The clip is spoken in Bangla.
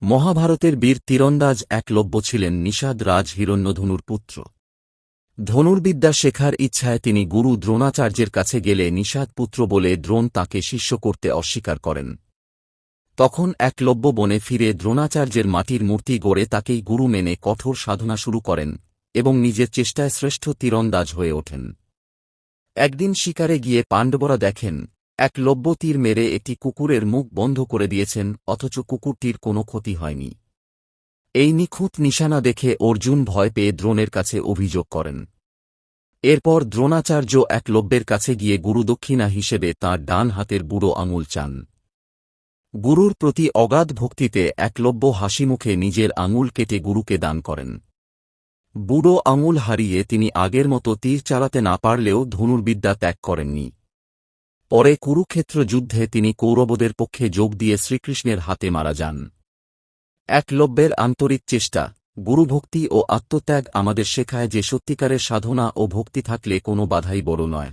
মহাভারতের বীর তীরন্দাজ একলব্য ছিলেন নিষাদ রাজ হিরণ্যধনুর পুত্র। ধনুর্বিদ্যা শেখার ইচ্ছায় তিনি গুরু দ্রোণাচার্যের কাছে গেলে নিষাদ পুত্র বলে দ্রোণ তাঁকে শিষ্য করতে অস্বীকার করেন। তখন একলব্য বনে ফিরে দ্রোণাচার্যের মাটির মূর্তি গড়ে তাকেই গুরু মেনে কঠোর সাধনা শুরু করেন এবং নিজের চেষ্টায় শ্রেষ্ঠ তীরন্দাজ হয়ে ওঠেন। একদিন শিকারে গিয়ে পাণ্ডবরা দেখেন একলব্য তীর মেরে একটি কুকুরের মুখ বন্ধ করে দিয়েছেন, অথচ কুকুরটির কোনো ক্ষতি হয়নি। এই নিখুঁত নিশানা দেখে অর্জুন ভয় পেয়ে দ্রোণের কাছে অভিযোগ করেন। এরপর দ্রোণাচার্য একলব্যের কাছে গিয়ে গুরুদক্ষিণা হিসেবে তাঁর ডান হাতের বুড়ো আঙুল চান। গুরুর প্রতি অগাধ ভক্তিতে একলব্য হাসিমুখে নিজের আঙুল কেটে গুরুকে দান করেন। বুড়ো আঙুল হারিয়ে তিনি আগের মতো তীর চালাতে না পারলেও ধনুর্বিদ্যা ত্যাগ করেননি। পরে কুরুক্ষেত্র যুদ্ধে তিনি কৌরবদের পক্ষে যোগ দিয়ে শ্রীকৃষ্ণের হাতে মারা যান। একলব্যের আন্তরিক চেষ্টা, গুরুভক্তি ও আত্মত্যাগ আমাদের শেখায় যে সত্যিকারের সাধনা ও ভক্তি থাকলে কোনো বাধাই বড় নয়।